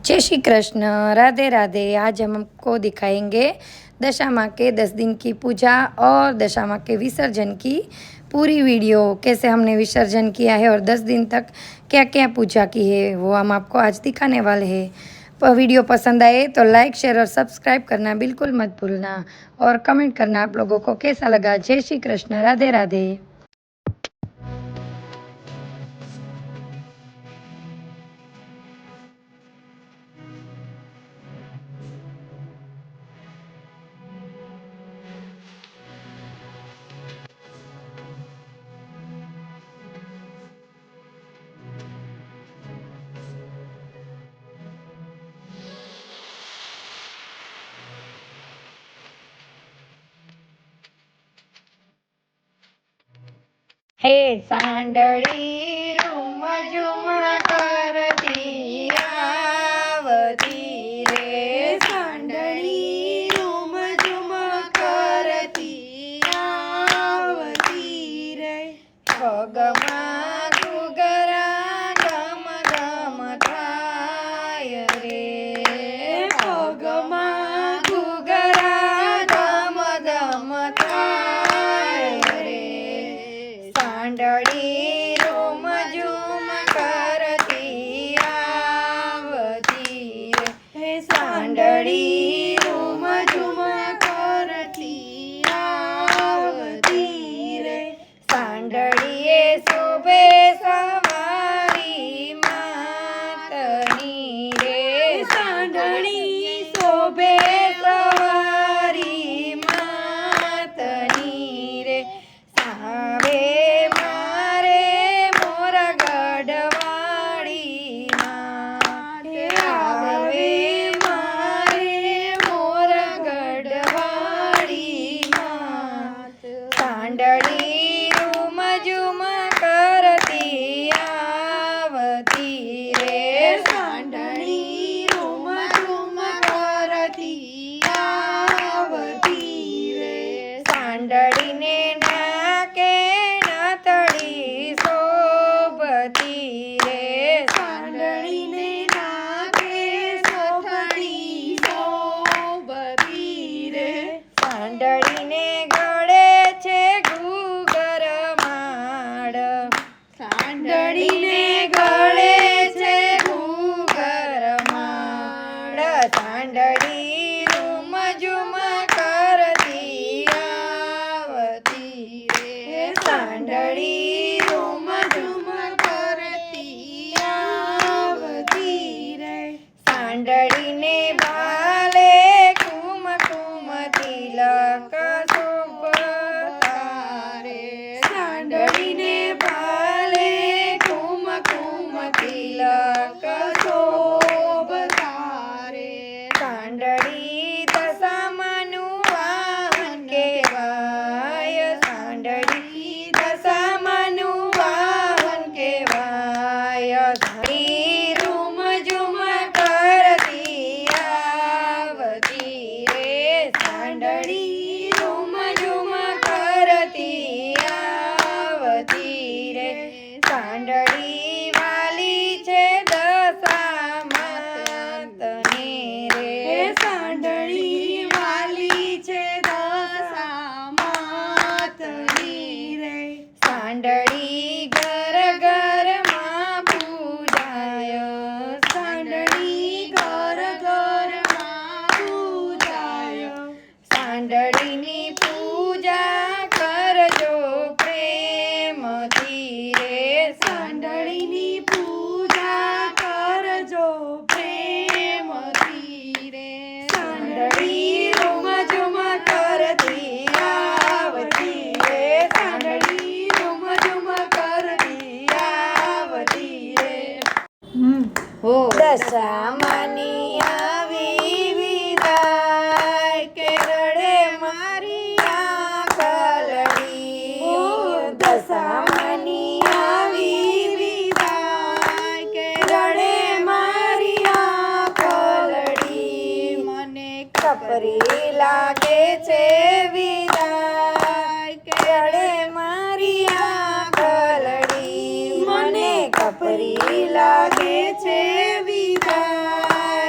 जय श्री कृष्ण, राधे राधे। आज हम आपको दिखाएंगे दशा माँ के 10 दिन की पूजा और दशा माँ के विसर्जन की पूरी वीडियो, कैसे हमने विसर्जन किया है और 10 दिन तक क्या क्या पूजा की है वो हम आपको आज दिखाने वाले हैं। वीडियो पसंद आए तो लाइक, शेयर और सब्सक्राइब करना बिल्कुल मत भूलना और कमेंट करना आप लोगों को कैसा लगा। जय श्री कृष्ण, राधे राधे। हे सांडळी रूम झुम करती आवती रे, सांडळी रूम झुम करती आवती रे, पगमा घुगरा गम गम थाय रे, पगमा घुगरा गम गम थाय रे, सांडळी रूम झुम करती आवती रे, सांडळी रूम झुम करती आवती रे, सांडळीए शोभे सवारी मातनी रे, सांडळी शोभे सवारी मातनी रे, सावे मारे मोर गडवाडी माते, आवे मारे मोर गडवाडी मात, सांडळी रूम झुम करती आवती रे, सांडळी रूम झुम करती आवती रे, सांडळीने ढाके नातळी शोभती रे, सांडळीने ढाके सोथळी शोभती रे, सांडळीने गळे छे घुगर माड, सांडळीने गळे छे घुगर माड, सांडळी रूम झुम करती आवती रे, सांडळी रूम झुम करती आवती रे, सांडळीने बाले कुमकुम तिलक शोभता रे, सांडळीने बाले कुमकुम तिलक शोभता रे, सांडळी दशा मानु वाहन केवाय, सांडळी दशा मानु वाहन केवाय, सांडळी रूम झुम करती आवती रे, सांडळी रूम झुम करती आवती रे, सांडळी वाली छे दशा मातने रे, सांडळी वाली छे दशा मातनी रे, सांडळी घर घर मा पूजाय, सांडळी घर घर मा पूजाय, सांडळीनी पूजा करजो प्रेमથી रे, सांडळीनी पूजा करजो प्रेमથી रे, सांडळी रूम झुम करती आवती रे, सांडळी रूम झुम करती आवती रे, हो दशा मानी આવી વિદાય, કેરડે મારી આંખલડી, દશા માની આવી વિદાય, કેરડે મારી આંખલડી, મને કપરી લાગે છે વિદાય, કેરડે મારી આંખલડી, મને કપરી લાગે છે વિદાય,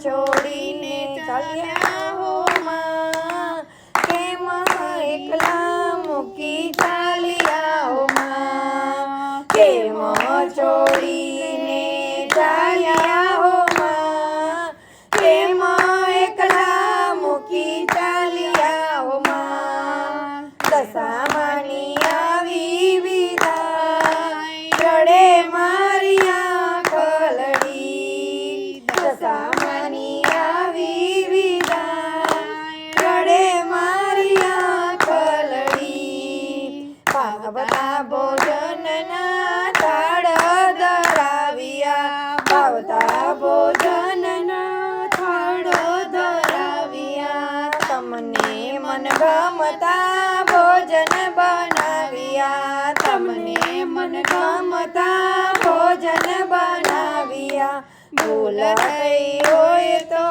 છોડીને ચાલ્યા હો માં, કેમ એકલા મૂકી ચાલ્યા હો માં, કેમ છોડીને ચાલ્યા હો માં, કેમ એકલા મૂકી ચાલ્યા હો માં. દશામાની આવી વિદાય, રડે મારી આંખલડી. દશામાની આવી વિદાય, રડે મારી આંખલડી. ભાવતા ભોજનના થાળ ધરાવ્યા, ભાવતા ભોજનના થાળ ધરાવ્યા. તમને મન ગમતા ભોજન બનાવ્યા, તમને મન ગમતા ભોજન બનાવ્યા. ભૂલ થઈ હોય તો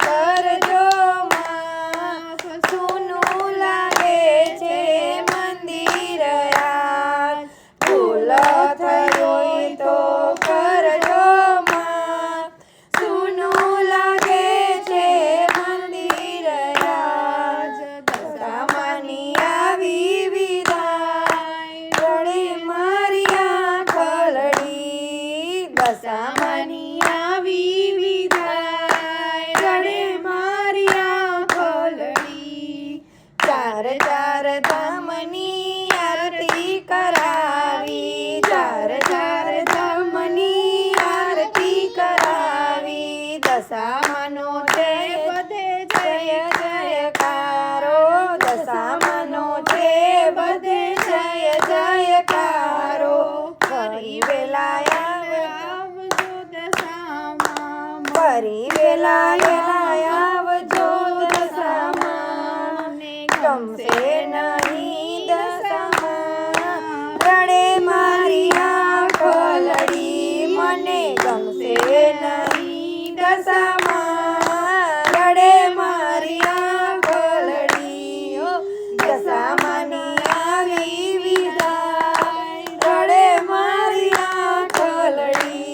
કરજો માં, સૂનું લાગે છે મંદિર યાર. ભૂલ થઈ હોય તો કરજો માં, સૂનું લાગે છે મંદિર યાર. દશામાની આવી વિદાય, રડે મારી આંખલડી. દશામાની આવી વિદાય, રડે મારી આંખલડી. ચાર ચાર ધામની આરતી કરાવી, ચાર ચાર ધામની આરતી કરાવી. દશામાનો છે બધે જય જયકારો, દશામાનો છે બધે જય જયકારો. ફરી વેલા આવજો દશામાં, ફરી વેલા આવજો દશામાં. ગમશે નહીં દશામાં, રડે મારી આંખલડી. મને ગમશે નહીં દશામાં, રડે મારી આંખલડી. દશામાની આવી વિદાય, રડે મારી આંખલડી.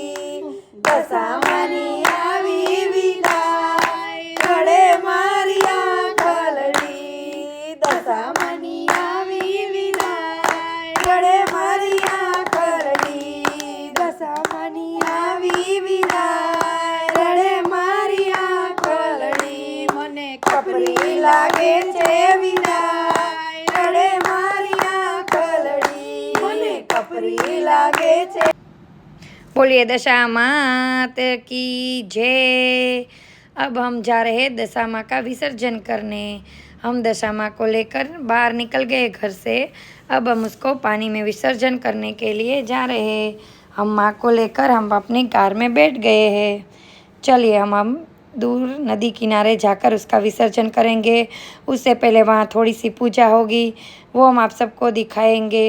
દશામાની આવી વિદાય, રડે મારી આંખલડી. દશામાની આવી વિદાય, રડે મારી આંખલડી. દશામાની આવી વિદાય, રડે મારી આંખલડી. મને કપરી લાગે છે વિદાય, રડે મારી આંખલડી. મને કપરી લાગે છે. बोलिए दशा मात की जय। अब हम जा रहे हैं दशा माँ का विसर्जन करने। हम दशा माँ को लेकर बाहर निकल गए घर से। अब हम उसको पानी में विसर्जन करने के लिए जा रहे हैं। हम माँ को लेकर हम अपनी कार में बैठ गए हैं। चलिए हम दूर नदी किनारे जाकर उसका विसर्जन करेंगे। उससे पहले वहाँ थोड़ी सी पूजा होगी, वो हम आप सबको दिखाएंगे।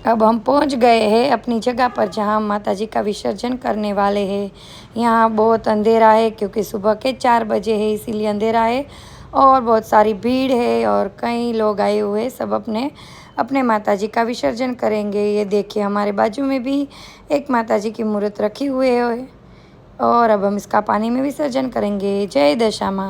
अब हम पहुंच गए हैं अपनी जगह पर जहां हम माता जी का विसर्जन करने वाले हैं। यहाँ बहुत अंधेरा है क्योंकि सुबह के 4 बजे है, इसीलिए अंधेरा है और बहुत सारी भीड़ है और कई लोग आए हुए हैं। सब अपने अपने माता जी का विसर्जन करेंगे। ये देखिए हमारे बाजू में भी एक माता जी की मूर्त रखी हुई है और अब हम इसका पानी में विसर्जन करेंगे। जय दशा माँ।